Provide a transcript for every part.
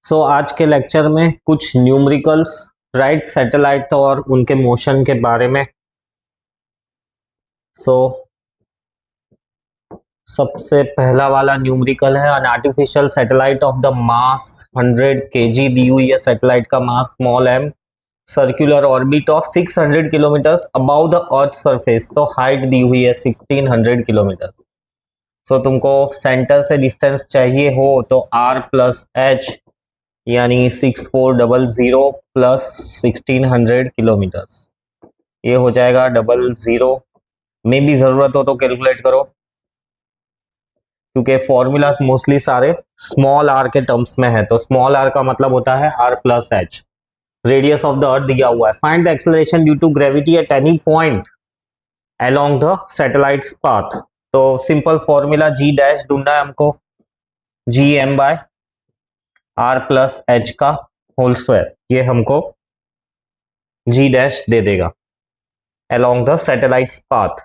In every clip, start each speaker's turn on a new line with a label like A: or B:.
A: आज के लेक्चर में कुछ न्यूमेरिकल्स राइट सैटेलाइट और उनके मोशन के बारे में। सो सबसे पहला वाला न्यूमेरिकल है an artificial satellite of the mass 100 kg दी हुई है। सैटेलाइट का mass small m, circular orbit of 600 kilometre about the earth surface. So height दी हुई है 1600 किलोमीटर। सो तुमको सेंटर से डिस्टेंस चाहिए हो तो r प्लस एच यानी 6400 प्लस 1600 किलोमीटर, ये हो जाएगा 00 में भी जरूरत हो तो कैलकुलेट करो, क्योंकि फॉर्मूलाज मोस्टली सारे स्मॉल आर के टर्म्स में है। तो स्मॉल आर का मतलब होता है r plus H. Radius of the earth दिया हुआ है। Find the acceleration due to gravity at any point along the satellite's path. तो सिंपल फॉर्मूला जी डैश ढूंढना है हमको, G M by R plus H का होल स्क्वायर, ये हमको जी डैश दे देगा अलोंग द सैटेलाइट्स पाथ।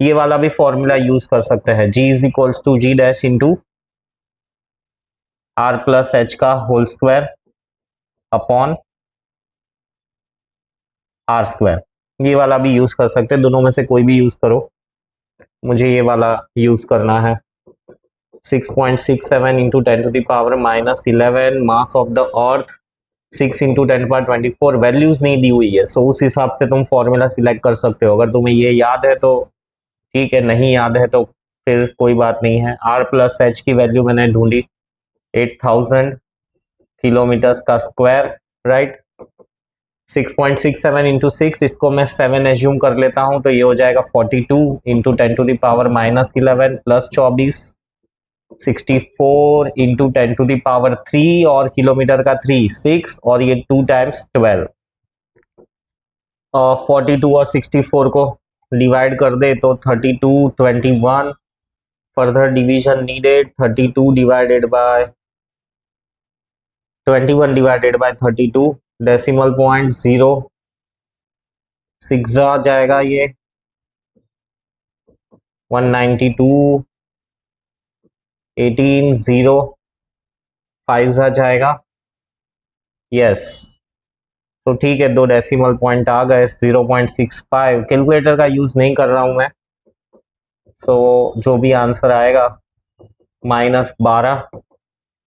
A: ये वाला भी फॉर्मूला यूज कर सकते हैं, g is equals to g dash into r plus H का whole square upon r square. ये वाला भी यूज कर सकते हैं, दोनों में से कोई भी यूज करो, मुझे ये वाला यूज करना है। 6.67 into 10 to the power minus 11 mass of the earth 6 into 10 power 24। Values नहीं दी हुई है, सो उस हिसाब से तुम फॉर्मूला सिलेक्ट कर सकते हो। अगर तुम्हें ये याद है तो ठीक है, नहीं याद है तो फिर कोई बात नहीं है। आर प्लस एच की वैल्यू मैंने ढूंढी 8000 किलोमीटर का स्क्वायर, राइट। 6.67 इंटू 6, इसको मैं 7 एज्यूम कर लेता हूं तो ये हो जाएगा 42 into 10 to the power minus 11 plus 24 64 into 10 to the power 3 और किलोमीटर का 3 6 और ये 2 टाइम्स 12। 42 और 64 को डिवाइड कर दे तो 32 21। Further division needed, 32 divided by 21 divided by 32, decimal point 0 6 आ जाएगा ये 192 18 0 5 आ जाएगा, यस। तो ठीक है, 2 डेसिमल पॉइंट आ गए 0.65। कैलकुलेटर का यूज नहीं कर रहा हूं मैं, सो जो भी आंसर आएगा माइनस 12,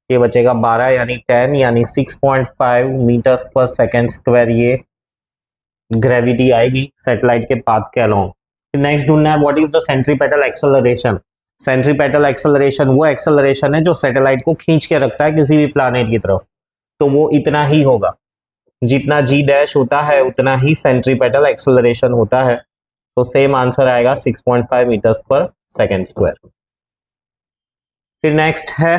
A: ये बचेगा 12 यानी 10 यानी 6.5 मीटर्स पर सेकेंड स्क्वायर ये ग्रेविटी आएगी सैटेलाइट के पाथ के अलोंग। नेक्स्ट ढूंढना है what is the centripetal acceleration. Centripetal acceleration वो एक्सेलरेशन है जो सैटेलाइट को खींच के रखता है किसी भी प्लैनेट की तरफ, तो वो इतना ही होगा, जितना जी डैश होता है उतना ही सेंट्रीपेटल एक्सेलरेशन होता है। तो सेम आंसर आएगा 6.5 मीटर्स पर सेकेंड स्क्वायर। फिर नेक्स्ट है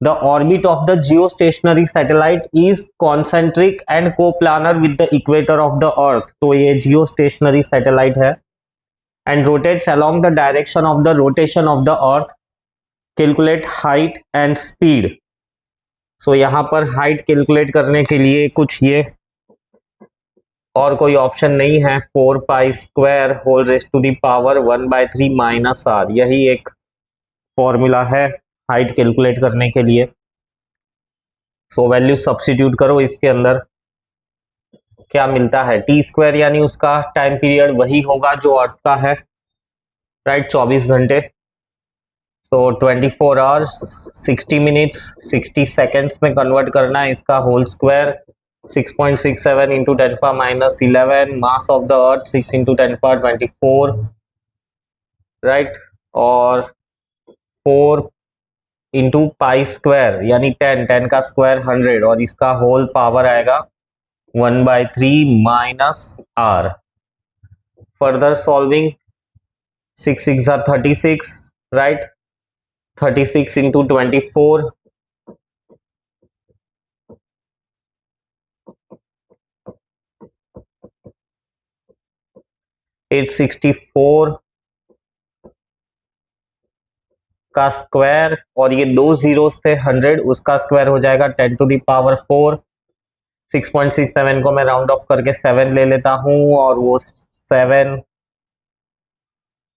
A: the orbit of the geostationary satellite is concentric and coplanar with the equator of the earth. तो ये जियोस्टेशनरी सैटेलाइट है and rotates along the direction of the rotation of the earth. Calculate height and speed. So यहां पर height calculate करने के लिए कुछ ये और कोई ऑप्शन नहीं है, 4 pi square whole raise to the power 1/3 minus R, यही एक फॉर्मूला है हाइट कैलकुलेट करने के लिए। सो वैल्यू सब्स्टिट्यूट करो इसके अंदर, क्या मिलता है टी स्क्वायर यानी उसका टाइम पीरियड वही होगा जो अर्थ का है, राइट, 24 घंटे। सो 24 आवर्स 60 मिनट्स 60 सेकेंड्स में कन्वर्ट करना है इसका whole square. 6.67 into 10 power minus 11 mass of the earth 6 into 10 power 24, right, और 4 इंटू पाई स्क्वायर यानी 10 का स्क्वायर 100 और इसका होल पावर आएगा 1/3 minus R. Further solving 6 6 36, right, 36 into 24 864 का स्क्वायर और ये 2 जीरोस थे 100, उसका स्क्वायर हो जाएगा 10 टू द पावर 4। 6.67 को मैं राउंड ऑफ करके 7 ले लेता हूं और वो 7,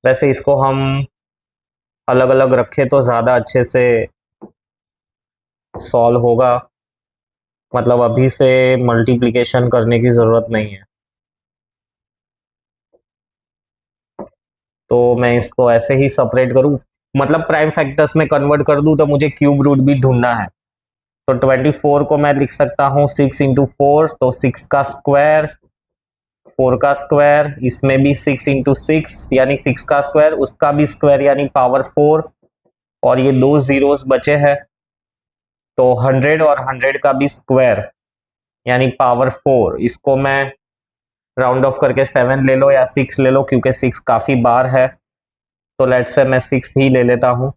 A: वैसे इसको हम अलग अलग रखे तो ज्यादा अच्छे से सॉल्व होगा। मतलब अभी से मल्टीप्लिकेशन करने की जरूरत नहीं है। तो मैं इसको ऐसे ही सेपरेट करूं, मतलब प्राइम फैक्टर्स में कन्वर्ट कर दूं तो मुझे क्यूब रूट भी ढूंढना है। तो 24 को मैं लिख सकता हूँ 6 × 4, तो 6 का स्क्वायर, 4 का स्क्वायर, इसमें भी 6 × 6 यानी 6 का स्क्वायर, उसका भी स्क्वायर यानी पावर 4, और ये दो जीरोस बचे हैं, तो 100 और 100 का भी स्क्वायर यानी पावर 4। इसको मैं राउंड ऑफ करके 7 ले लो या 6 ले लो, क्योंकि 6 काफी बार है, तो लेट्स से मैं 6 ही ले लेता हूँ।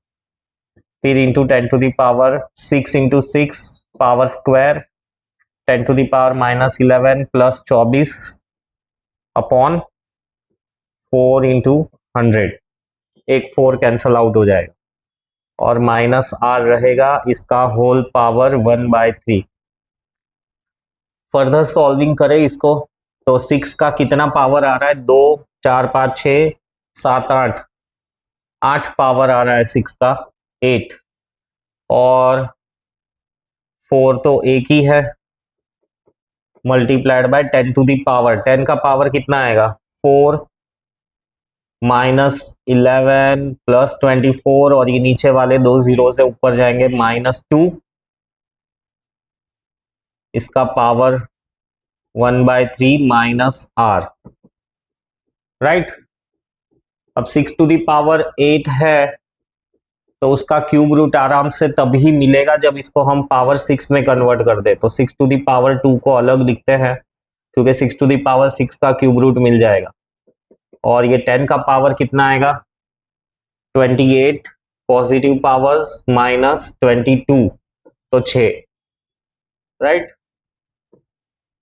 A: फिर into 10⁻⁶, 6 × 6 power square, 10⁻⁻11 plus 24 upon 4 × 100। एक 4 कैंसल आउट हो जाएगा और माइनस आर रहेगा इसका होल पावर 1/3। फर्दर सॉल्विंग करें इसको, तो 6 का कितना पावर आ रहा है, 2 4 5 6 7 8, 8 पावर आ रहा है 6 का, 8, और 4 तो एक ही है, मल्टीप्लाइड बाय 10⁻, 10 का पावर कितना आएगा, 4 -11 प्लस 24, और ये नीचे वाले दो जीरो से ऊपर जाएंगे, -2, इसका पावर 1/3 माइनस आर, राइट। अब 6⁸ है, तो उसका क्यूब रूट आराम से तभी मिलेगा जब इसको हम पावर 6 में कन्वर्ट कर दे। तो 6⁻² को अलग लिखते हैं, क्योंकि 6⁻6 का क्यूब रूट मिल जाएगा। और ये 10 का पावर कितना आएगा, 28 पॉजिटिव पावर्स माइनस 22, तो 6, राइट,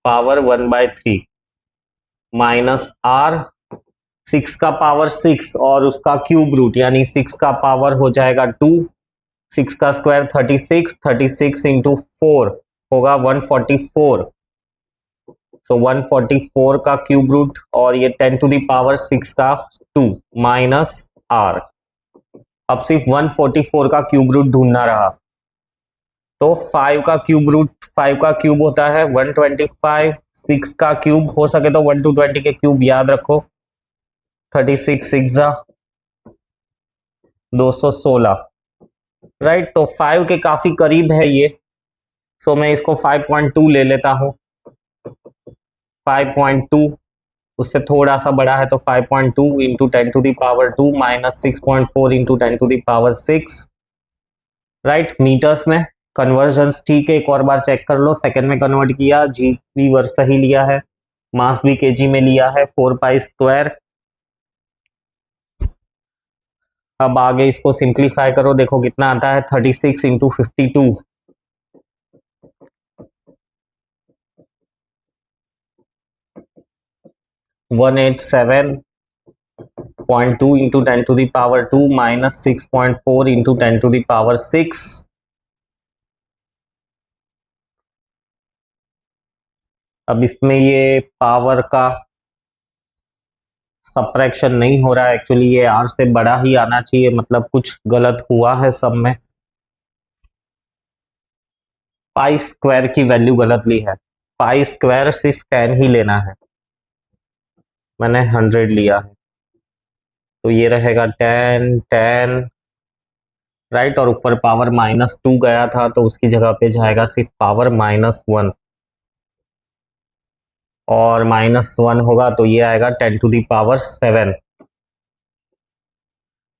A: पावर 1/3 माइनस आर, 6 का पावर 6 और उसका क्यूब रूट यानी 6 का पावर हो जाएगा 2, 6 का स्क्वायर 36, 36 इंटू 4 होगा 144, सो 144 का क्यूब रूट, और ये 10⁻6 का 2 माइनस आर। अब सिर्फ 144 का क्यूब रूट ढूंढना रहा, तो 5 का क्यूब रूट, 5 का क्यूब होता है 125, 6 का क्यूब हो सके तो 1 to 20 के क्यूब याद रखो, 36 6 216, राइट। तो 5 के काफी करीब है ये, सो मैं इसको 5.2 ले लेता हूं, 5.2 उससे थोड़ा सा बड़ा है, तो 5.2 into 10⁻² minus 6.4 into 10⁻6, right. Metres में कन्वर्जन्स ठीक है, एक और बार चेक कर लो, सेकंड में कन्वर्ट किया, जी भी वर्ष सही लिया है, मास भी केजी में लिया है, 4π²। अब आगे इसको सिंप्लीफाई करो, देखो कितना आता है, 36 इंटू 52, 187.2 इंटू 10⁻² माइनस 6.4 इंटू 10⁻6। अब इसमें ये पावर का सब्ट्रैक्शन नहीं हो रहा है, एक्चुअली ये आर से बड़ा ही आना चाहिए, मतलब कुछ गलत हुआ है सब में, π² की वैल्यू गलत ली है, π² सिर्फ 10 ही लेना है, मैंने 100 लिया है, तो ये रहेगा 10 10, राइट। और ऊपर पावर -2 गया था, तो उसकी जगह पे जाएगा सिर्फ पावर -1, और -1 होगा तो ये आएगा 10⁻7,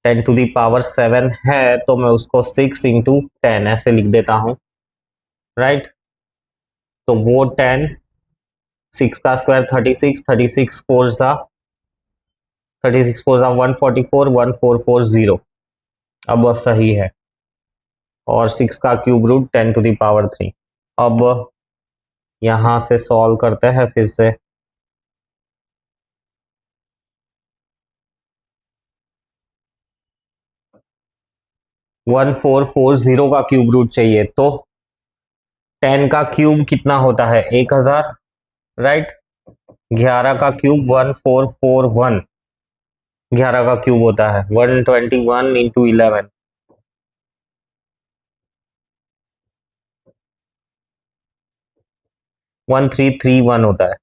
A: 10⁻7 है, तो मैं उसको 6 इंटू 10 ऐसे लिख देता हूं, राइट। तो वो 10, 6 का स्क्वायर 36, 36 4 सा 36 4 सा 144, 1440, अब वह सही है, और 6 का क्यूब रूट 10⁻3। अब यहां से सॉल्व करते हैं फिर से, 1440 का क्यूब रूट चाहिए, तो 10 का क्यूब कितना होता है, 1000, राइट। 11 का क्यूब 1441, 11 का क्यूब होता है 121 इंटू 11, 1331 होता है।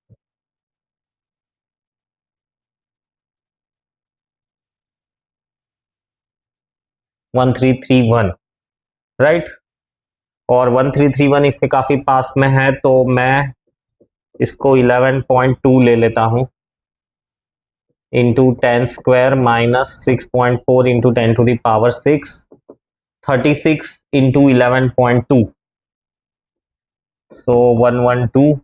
A: 1331, राइट। और 1331 इसके काफी पास में है, तो मैं इसको 11.2 ले लेता हूं into 10² minus 6.4 into 10⁶, 36 into 11.2, so 112,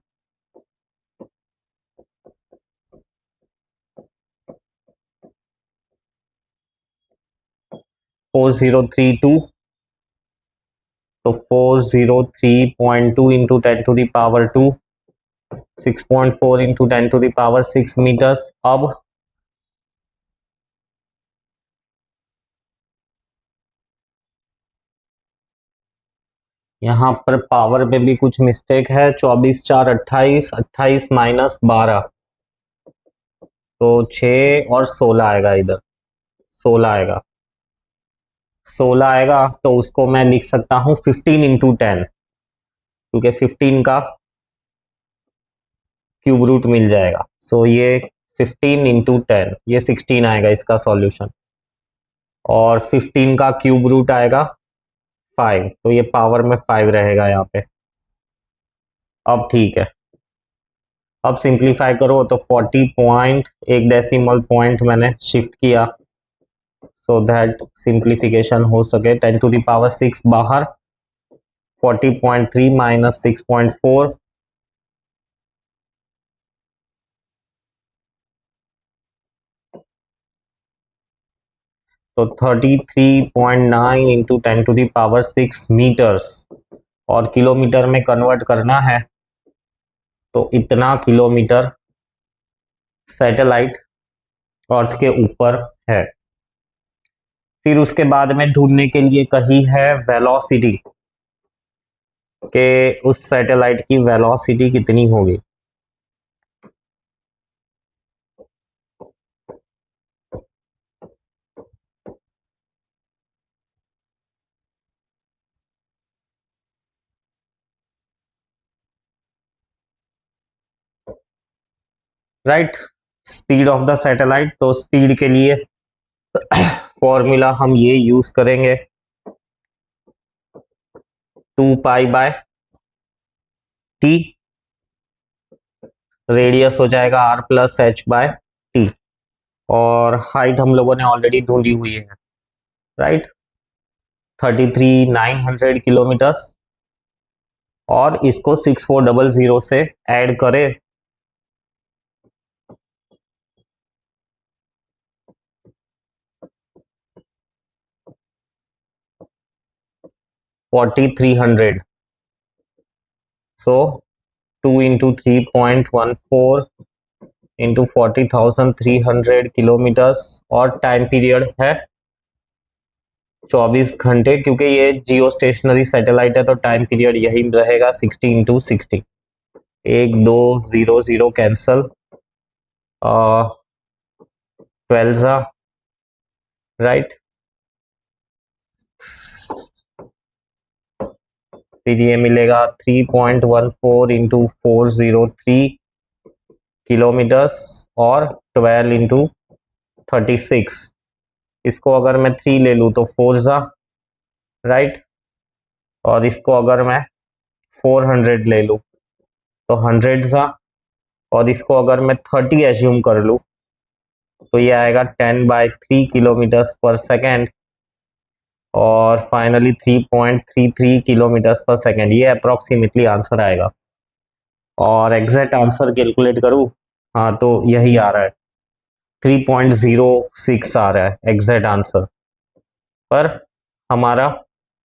A: 4032, तो 403.2 इंटू 10⁻², 6.4 इंटू 10⁶ मीटर्स। अब यहाँ पर पावर में भी कुछ मिस्टेक है, 24 4 28, 28 माइनस 12, तो 6 और 16 आएगा, इधर 16 आएगा। 16 आएगा तो उसको मैं लिख सकता हूँ 15 इंटू 10, क्योंकि 15 का क्यूब रूट मिल जाएगा। सो ये 15 इंटू 10, ये 16 आएगा इसका सॉल्यूशन, और 15 का क्यूब रूट आएगा 5, तो ये पावर में 5 रहेगा यहाँ पे। अब ठीक है, अब सिंप्लीफाई करो तो 40 पॉइंट, एक डेसिमल पॉइंट मैंने शिफ्ट किया सो दैट सिंप्लीफिकेशन हो सके। 10⁶ बाहर, 40.3 माइनस 6.4, तो 33.9 इंटू 10⁶ मीटर्स, और किलोमीटर में कन्वर्ट करना है तो इतना किलोमीटर सैटेलाइट अर्थ के ऊपर है। फिर उसके बाद में ढूंढने के लिए कही है वेलोसिटी, के उस सैटेलाइट की वेलोसिटी कितनी होगी। Right, speed of the satellite, तो स्पीड के लिए फॉर्मूला हम ये यूज करेंगे, 2π/t, रेडियस हो जाएगा r+h/t, और हाइट हम लोगों ने ऑलरेडी ढूंढी हुई है, राइट, 33,900 किलोमीटर्स, और इसको 6400 से ऐड करें 4300, सो 2 इंटू 3.14 इंटू 40,300 किलोमीटर्स, और टाइम पीरियड है 24 घंटे, क्योंकि ये जियो स्टेशनरी सैटेलाइट है तो टाइम पीरियड यही रहेगा 60 इंटू 60, 1 2 0 0 कैंसल, 12, राइट। फिर ये मिलेगा 3.14 इंटू 403 किलोमीटर्स, और 12 इंटू 36, इसको अगर मैं 3 ले लूँ तो 4, राइट, और इसको अगर मैं 400 ले लूँ तो 100, और इसको अगर मैं 30 एज्यूम कर लूँ तो ये आएगा 10/3 किलोमीटर्स पर सेकेंड, और फाइनली 3.33 किलोमीटर्स पर सेकेंड, ये अप्रोक्सीमेटली आंसर आएगा। और एग्जैक्ट आंसर कैलकुलेट करूँ, हाँ तो यही आ रहा है, 3.06 आ रहा है एग्जैक्ट आंसर, पर हमारा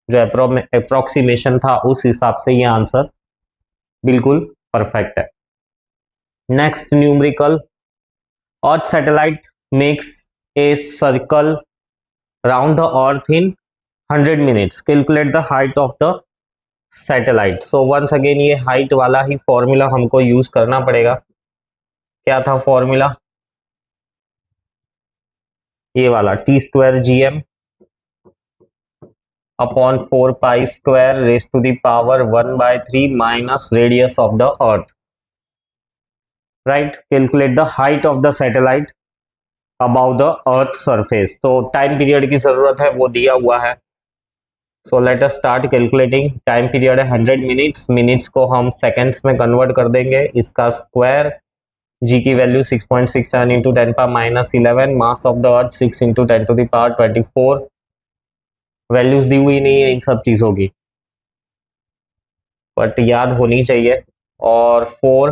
A: जो अप्रोक्सीमेशन था उस हिसाब से ये आंसर बिल्कुल परफेक्ट है। Next numerical, earth satellite makes a circle round the earth in 100 minutes, calculate the height of the satellite. So once again ये हाइट वाला ही फॉर्मूला हमको यूज करना पड़ेगा। क्या था फॉर्मूला, ये वाला, T²GM upon 4π² raised to the power 1/3 minus radius of the earth. Right, calculate the height of the satellite about the earth surface. तो टाइम पीरियड की जरूरत है, वो दिया हुआ है। So let us start calculating. Time period है 100 minutes, minutes को हम सेकेंड्स में कन्वर्ट कर देंगे, इसका स्क्वायर। जी की value 6.67 into 10⁻11, mass of the earth 6 into 10⁻24। Values दी हुई नहीं है इन सब चीजों की, बट याद होनी चाहिए। और 4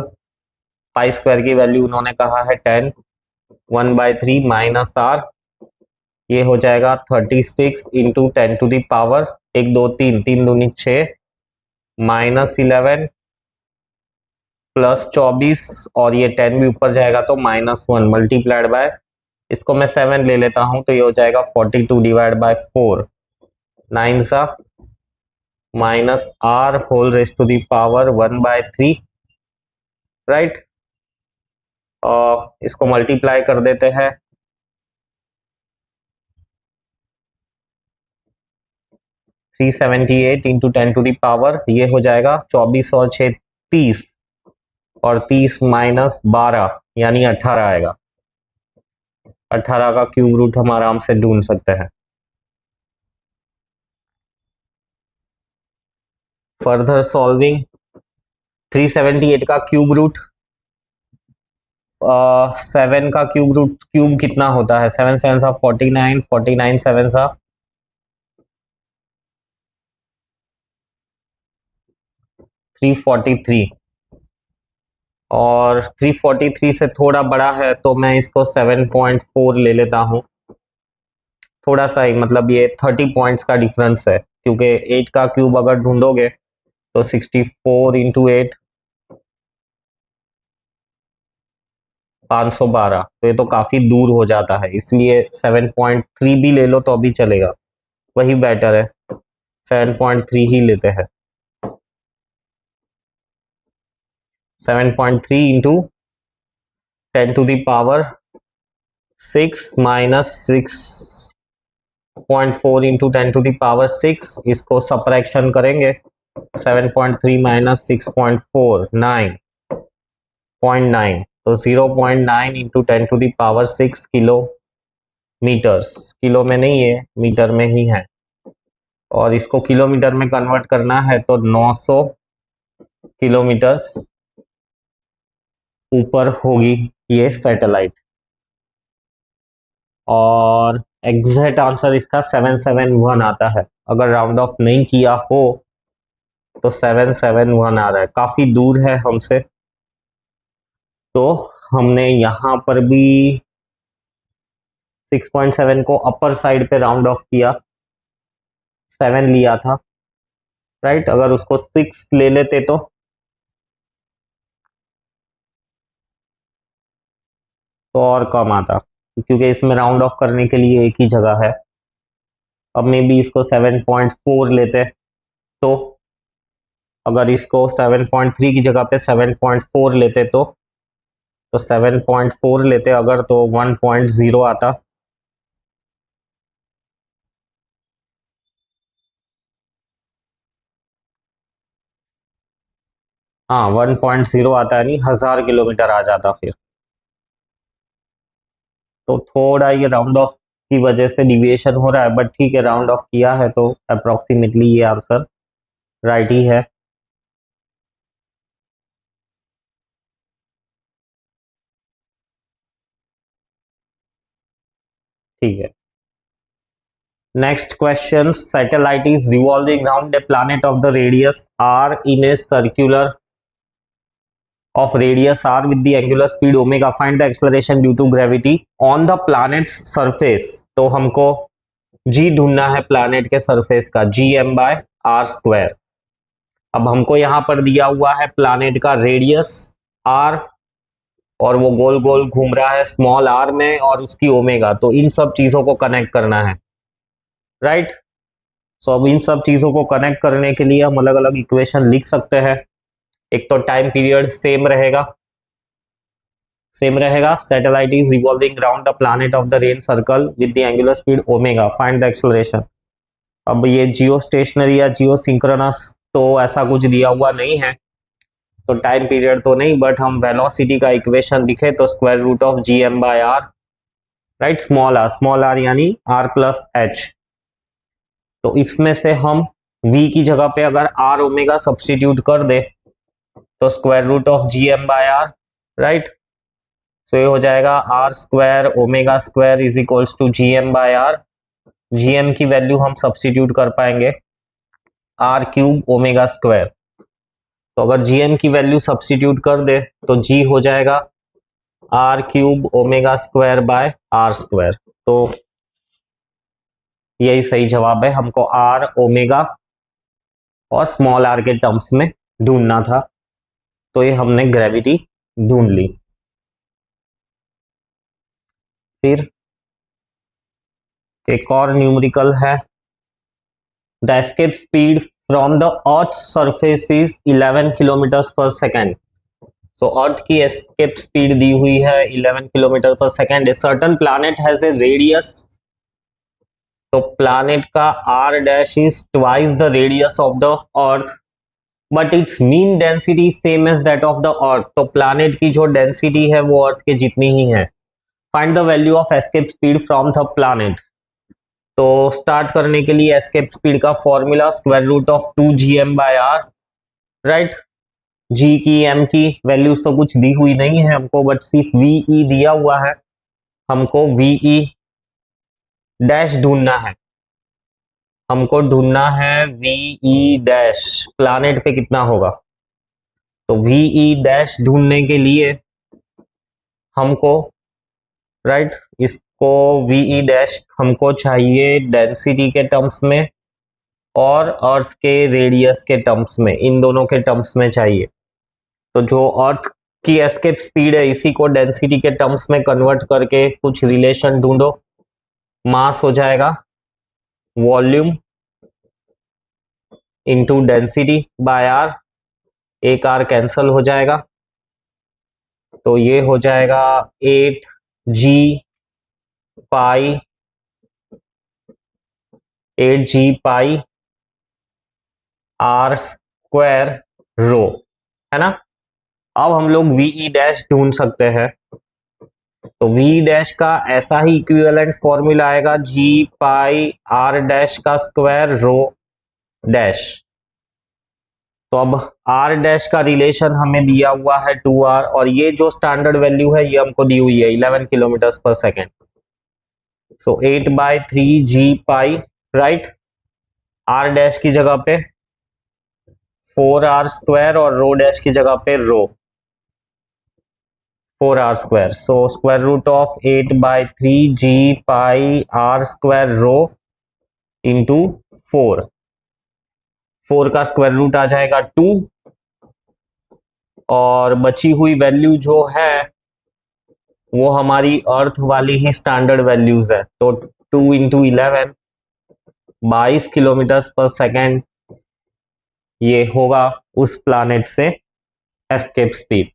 A: पाई स्क्वायर की वैल्यू उन्होंने कहा है 10, 1/3 माइनस आर, ये हो जाएगा 36 इंटू 10⁻, 1 2 3, 3 दूनी 6, -11 प्लस 24, और ये 10 भी ऊपर जाएगा तो -1 मल्टीप्लाइड बाय, इसको मैं 7 ले लेता हूं तो ये हो जाएगा 42 डिवाइड बाय 4, 9 सा minus R whole raised to the power 1/3, right. और इसको मल्टीप्लाई कर देते हैं, 378 इंटू 10⁻, ये हो जाएगा 24 और 6 30, और 30 माइनस 12 यानी 18 आएगा। 18 का क्यूब रूट हम आराम से ढूंढ सकते हैं। फर्दर सॉल्विंग, 378 का क्यूब रूट, 7 का क्यूब रूट, क्यूब कितना होता है, 7 7 सा 49, 49 7 सा 343, और 343 से थोड़ा बड़ा है तो मैं इसको 7.4 ले लेता हूँ। थोड़ा सा ही, मतलब ये 30 पॉइंट्स का डिफरेंस है, क्योंकि 8 का क्यूब अगर ढूंढोगे तो 64 इंटू 8 512, तो ये तो काफी दूर हो जाता है, इसलिए 7.3 भी ले लो तो अभी चलेगा, वही बेटर है। 7.3 ही लेते हैं। 7.3 इंटू 10⁻6 माइनस 6.4 इंटू 10⁻6, इसको सब्ट्रैक्शन करेंगे। 7.3 माइनस 6.4, 9.9, तो 0.9 इंटू 10⁻6 किलोमीटर्स, किलो में नहीं है, मीटर में ही है, और इसको किलोमीटर में कन्वर्ट करना है तो 900 किलोमीटर्स ऊपर होगी ये सैटेलाइट। और एग्जैक्ट आंसर इसका 771 आता है, अगर राउंड ऑफ नहीं किया हो तो 771 आ रहा है, काफी दूर है हमसे। तो हमने यहाँ पर भी 6.7 को अपर साइड पे राउंड ऑफ किया, 7 लिया था, राइट। अगर उसको 6 ले लेते तो और कम आता, क्योंकि इसमें राउंड ऑफ करने के लिए एक ही जगह है। अब मे बी इसको 7.4 लेते, तो अगर इसको 7.3 की जगह पे 7.4 लेते तो 7.4 लेते अगर, तो 1.0 आता। हाँ, 1.0 आता है, नहीं 1000 किलोमीटर आ जाता फिर। तो थोड़ा ये राउंड ऑफ की वजह से डिविएशन हो रहा है, बट ठीक है, राउंड ऑफ किया है तो अप्रोक्सीमेटली ये आंसर राइट ही है। ठीक है, next question. Satellite is revolving round a planet of the radius R in a circular of radius r with the angular speed omega, find the acceleration due to gravity on the planet's surface। तो हमको g ढूंढना है planet के surface का, gm/r²। अब हमको यहां पर दिया हुआ है प्लैनेट का रेडियस r, और वो गोल गोल घूम रहा है स्मॉल r में, और उसकी ओमेगा, तो इन सब चीजों को कनेक्ट करना है, राइट। सो अब इन सब चीजों को कनेक्ट करने के लिए हम अलग अलग इक्वेशन लिख सकते हैं। एक तो टाइम पीरियड सेम रहेगा, satellite is revolving round the planet of the rain circle with the angular speed omega, find the acceleration. अब ये जियो स्टेशनरी या जियो सिंक्रोनस तो ऐसा कुछ दिया हुआ नहीं है, तो टाइम पीरियड तो नहीं, बट हम वेलोसिटी का इक्वेशन लिखे तो square root of G M by are, right, small R यानी आर प्लस एच। तो इसमें से हम v की जगह पे अगर आर ओमेगा सब्सटीट्यूट कर दे तो square root of G M by are, right. So ये हो जाएगा r square omega square is equals to g M by r. G m की वैल्यू हम सब्सटीट्यूट कर पाएंगे आर क्यूब ओमेगा स्क्वायर। तो अगर जी एम की वैल्यू सब्सटीट्यूट कर दे तो जी हो जाएगा r cube omega square by r square. तो यही सही जवाब है, हमको आर ओमेगा और स्मॉल आर के टर्म्स में ढूंढना था। तो ये हमने ग्रेविटी ढूंढ ली। फिर एक और न्यूमेरिकल है, the escape speed from the earth surface is 11 kilometre per second. So earth की एस्केप स्पीड दी हुई है 11 kilometre per second. A certain planet has a radius, तो प्लैनेट का R dash is twice the radius of the earth but its mean density same as that of the earth. तो planet की जो density है वो अर्थ के जितनी ही है। Find the value of escape speed from the planet. तो स्टार्ट करने के लिए एस्केप स्पीड का formula square root of 2 G M by are, right. G की एम की वैल्यूज तो कुछ दी हुई नहीं है हमको, बट सिर्फ वीई दिया हुआ है। हमको वीई डैश ढूंढना है, हमको ढूंढना है वीई डैश प्लैनेट पे कितना होगा। तो वीई डैश ढूंढने के लिए हमको, राइट, इसको वीई डैश हमको चाहिए डेंसिटी के टर्म्स में और अर्थ के रेडियस के टर्म्स में, इन दोनों के टर्म्स में चाहिए। तो जो अर्थ की एस्केप स्पीड है इसी को डेंसिटी के टर्म्स में कन्वर्ट करके कुछ रिलेशन ढूंढो। मास हो जाएगा volume into density by R, एक आर कैंसल हो जाएगा। तो ये हो जाएगा 8 जी पाई, 8 जी पाई आर स्क्वायर रो, है ना। अब हम लोग वीई डैश ढूंढ सकते हैं। तो वी डैश का ऐसा ही इक्विवेलेंट फॉर्मूला आएगा जी पाई आर डैश का स्क्वायर रो डैश। तो अब आर डैश का रिलेशन हमें दिया हुआ है 2r और ये जो स्टैंडर्ड वैल्यू है ये हमको दी हुई है 11 kilometre per second. So 8/3 G pi, right. R dash की जगह पे 4r स्क्वायर और रो डैश की जगह पे rho 4r square. So square root of 8/3 G pi R square rho into 4। 4 का स्क्वायर रूट आ जाएगा 2 और बची हुई वैल्यू जो है वो हमारी अर्थ वाली ही स्टैंडर्ड वैल्यूज है। तो 2 इंटू 11 22 किलोमीटर पर सेकेंड ये होगा उस प्लैनेट से एस्केप स्पीड।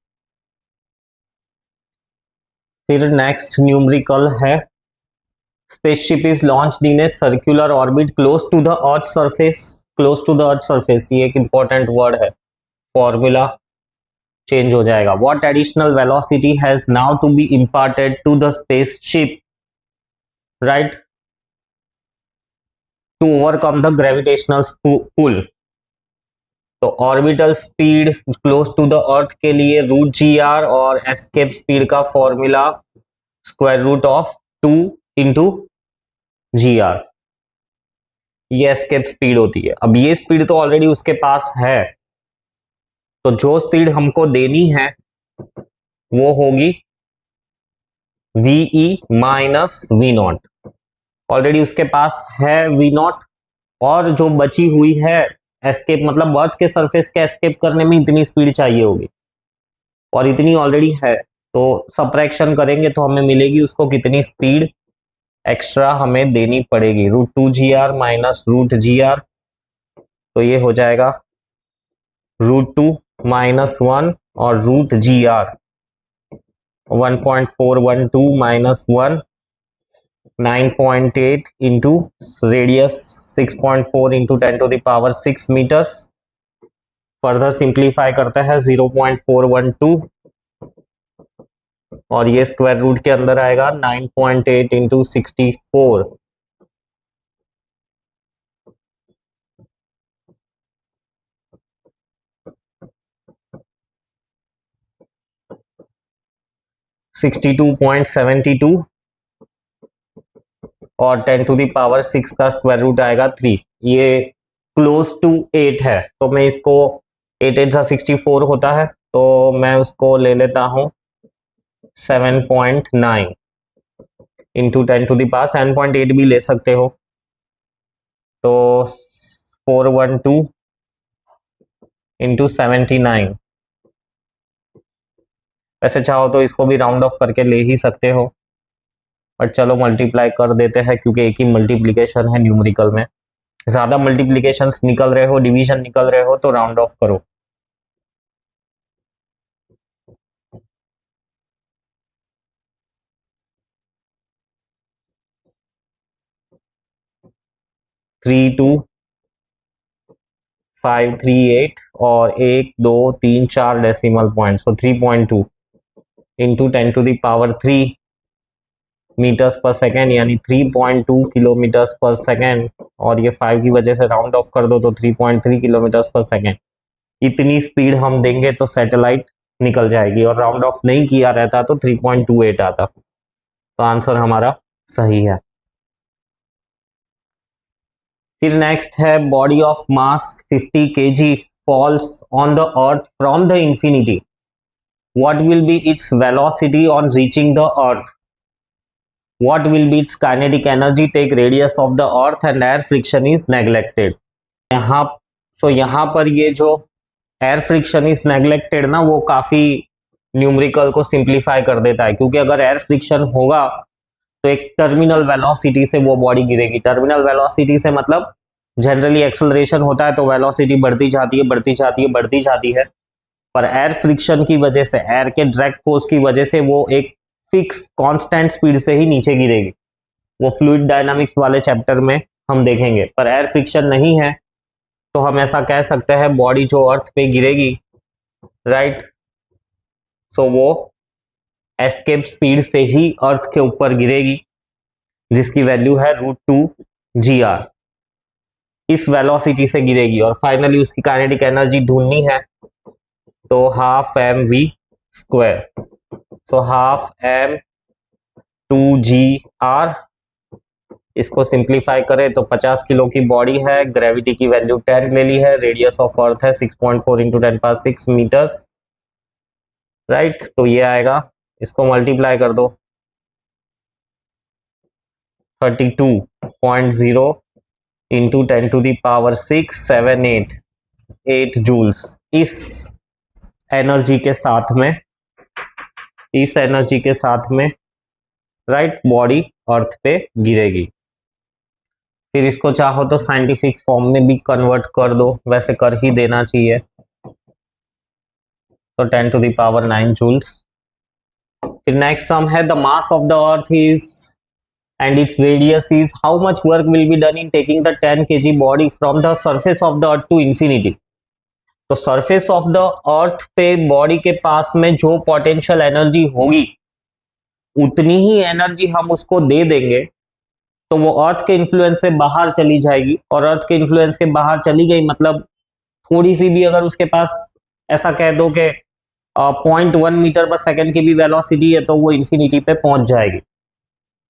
A: फिर नेक्स्ट न्यूमेरिकल है, spaceship is launched in a circular orbit close to the earth surface. Close to the earth surface ये एक इंपॉर्टेंट वर्ड है, फॉर्मूला चेंज हो जाएगा। What additional velocity has now to be imparted to the spaceship, right, to overcome the gravitational pull. तो orbital speed close to the earth के लिए root जी r और escape speed का formula square root of 2 into G R. ये escape speed होती है। अब ये स्पीड तो ऑलरेडी उसके पास है, तो जो स्पीड हमको देनी है वो होगी VE minus V naught. Already उसके पास है वी नॉट और जो बची हुई है एस्केप, मतलब अर्थ के सरफेस के एस्केप करने में इतनी स्पीड चाहिए होगी और इतनी ऑलरेडी है। तो सबट्रैक्शन करेंगे तो हमें मिलेगी उसको कितनी स्पीड एक्स्ट्रा हमें देनी पड़ेगी, root 2 G R minus root जी आर। तो ये हो जाएगा रूट 2 माइनस 1 और root ji R 1.412 minus 1 9.8 into radius 6.4 into 10 to the power 6 metres further simplify करते हैं 0.412 और ये स्क्वायर रूट के अंदर आएगा 9.8 इंटू 64 62.72 और 10 टू द पावर 6 का स्क्वायर रूट आएगा 3। ये क्लोज टू 8 है तो मैं इसको 8 8 64 होता है तो मैं उसको ले लेता हूं 7.9 इंटू 10 टू द पावर 7.8 भी ले सकते हो तो 412 इंटू 79। वैसे चाहो तो इसको भी राउंड ऑफ करके ले ही सकते हो और चलो मल्टीप्लाई कर देते हैं क्योंकि एक ही मल्टीप्लिकेशन है न्यूमेरिकल में। ज्यादा मल्टीप्लिकेशंस निकल रहे हो, डिवीजन निकल रहे हो तो राउंड ऑफ करो। थ्री टू 538 और 1 2 3 4 decimal point so 3.2 into 10 to the power 3 metres per second यानी 3.2 किलोमीटर्स पर सेकेंड और ये 5 की वजह से राउंड ऑफ कर दो तो 3.3 किलोमीटर्स पर सेकेंड। इतनी स्पीड हम देंगे तो सैटेलाइट निकल जाएगी और राउंड ऑफ नहीं किया रहता तो 3.28 आता। तो आंसर हमारा सही है। फिर नेक्स्ट है body of mass 50 kg falls on the earth from the infinity, what will be its velocity on reaching the earth, what will be its kinetic energy, take radius of the earth and air friction is neglected. यहाँ पर ये जो air friction is neglected ना वो काफी numerical को simplify कर देता है क्योंकि अगर एयर फ्रिक्शन होगा तो एक टर्मिनल वेलोसिटी से वो बॉडी गिरेगी। टर्मिनल वेलोसिटी से मतलब जनरली एक्सेलरेशन होता है तो वेलोसिटी बढ़ती जाती है बढ़ती जाती है बढ़ती जाती है, पर एयर फ्रिक्शन की वजह से, एयर के डायरेक्ट फोर्स की वजह से वो एक फिक्स कांस्टेंट स्पीड से ही नीचे गिरेगी। वो फ्लूइड डायनामिक्स वाले चैप्टर में हम देखेंगे, पर एयर फ्रिक्शन नहीं है तो हम ऐसा कह सकते हैं बॉडी जो अर्थ पे गिरेगी, राइट, सो वो एस्केप स्पीड से ही अर्थ के ऊपर गिरेगी जिसकी वैल्यू है √2 GR। इस वेलोसिटी से गिरेगी और फाइनली उसकी काइनेटिक एनर्जी ढूंढनी है तो 12mv², सो 12m2GR। इसको सिंप्लीफाई करें तो 50 किलो की बॉडी है, ग्रेविटी की वैल्यू 10 ले ली है, रेडियस ऑफ अर्थ है 6.4 इंटू 10⁶ मीटर्स, राइट। तो ये आएगा, इसको मल्टीप्लाई कर दो 32.0 इंटू 10⁶ जूल्स। इस एनर्जी के साथ में राइट बॉडी अर्थ पे गिरेगी। फिर इसको चाहो तो साइंटिफिक फॉर्म में भी कन्वर्ट कर दो, वैसे कर ही देना चाहिए, तो 10⁹ जूल्स। फिर नेक्स्ट सम है the mass of the earth is and its radius is how much work will be done in taking the 10 kg body from the surface of the earth to infinity। तो surface of the अर्थ पे body के पास में जो potential energy होगी उतनी ही energy हम उसको दे देंगे तो वो अर्थ के इन्फ्लुएंस से बाहर चली जाएगी, और अर्थ के इन्फ्लुएंस के बाहर चली गई मतलब थोड़ी सी भी अगर उसके पास ऐसा कह दो कि 0.1 मीटर पर सेकेंड की भी वेलोसिटी है तो वो इन्फिनिटी पे पहुंच जाएगी।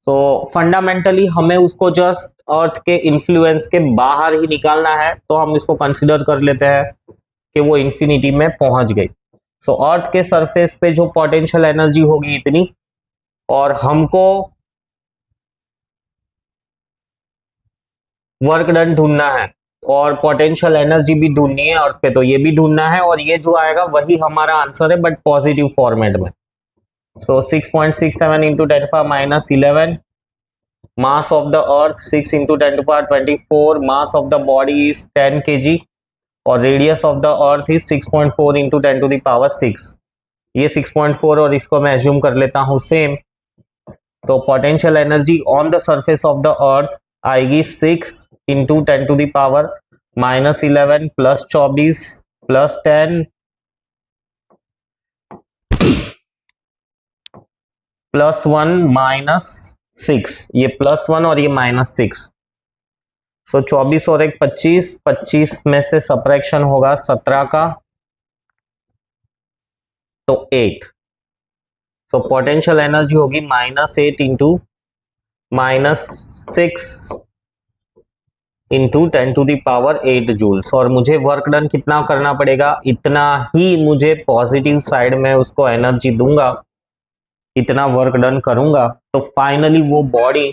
A: तो फंडामेंटली हमें उसको जस्ट अर्थ के इन्फ्लुएंस के बाहर ही निकालना है तो हम इसको कंसिडर कर लेते हैं कि वो इन्फिनिटी में पहुंच गई। सो अर्थ के सरफेस पे जो पोटेंशियल एनर्जी होगी इतनी, और हमको वर्क डन ढूंढना है और पोटेंशियल एनर्जी भी ढूंढनी है अर्थ पे, तो ये भी ढूंढना है और ये जो आएगा वही हमारा आंसर है बट पॉजिटिव फॉर्मेट में। So 6.67 into 10⁻11, mass of the earth 6 into 10⁻24, mass of the body is 10 kg और radius of the earth is 6.4 into 10⁶। ये 6.4 और इसको मैं assume कर लेता हूँ सेम, तो potential energy on the surface of the earth आएगी 6 into 10⁻11 प्लस 24 +10 +1 -6, ये +1 और ये -6, सो 24 और एक 25, 25 में से सब्ट्रैक्शन होगा 17 का, तो 8। सो पोटेंशियल एनर्जी होगी -8 इंटू -6 इंटू 10⁸ जूल्स। और मुझे वर्क डन कितना करना पड़ेगा, इतना ही मुझे पॉजिटिव साइड में उसको एनर्जी दूंगा, इतना वर्क डन करूंगा, तो फाइनली वो बॉडी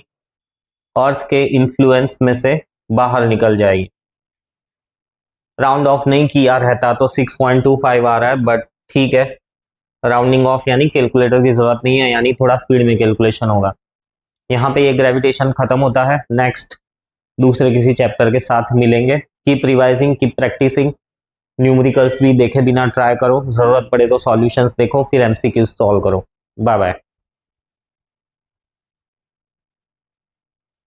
A: अर्थ के इन्फ्लुएंस में से बाहर निकल जाएगी। राउंड ऑफ नहीं किया रहता तो 6.25 आ रहा है, बट ठीक है, राउंडिंग ऑफ यानी कैलकुलेटर की जरूरत नहीं है, यानी थोड़ा स्पीड में कैलकुलेशन होगा। यहाँ पे ये ग्रेविटेशन खत्म होता है। नेक्स्ट दूसरे किसी चैप्टर के साथ मिलेंगे। Keep revising, keep practising, numericals भी देखे बिना ट्राई करो, जरूरत पड़े तो सॉल्यूशंस देखो, फिर एमसीक्यूज सॉल्व करो। Bye bye.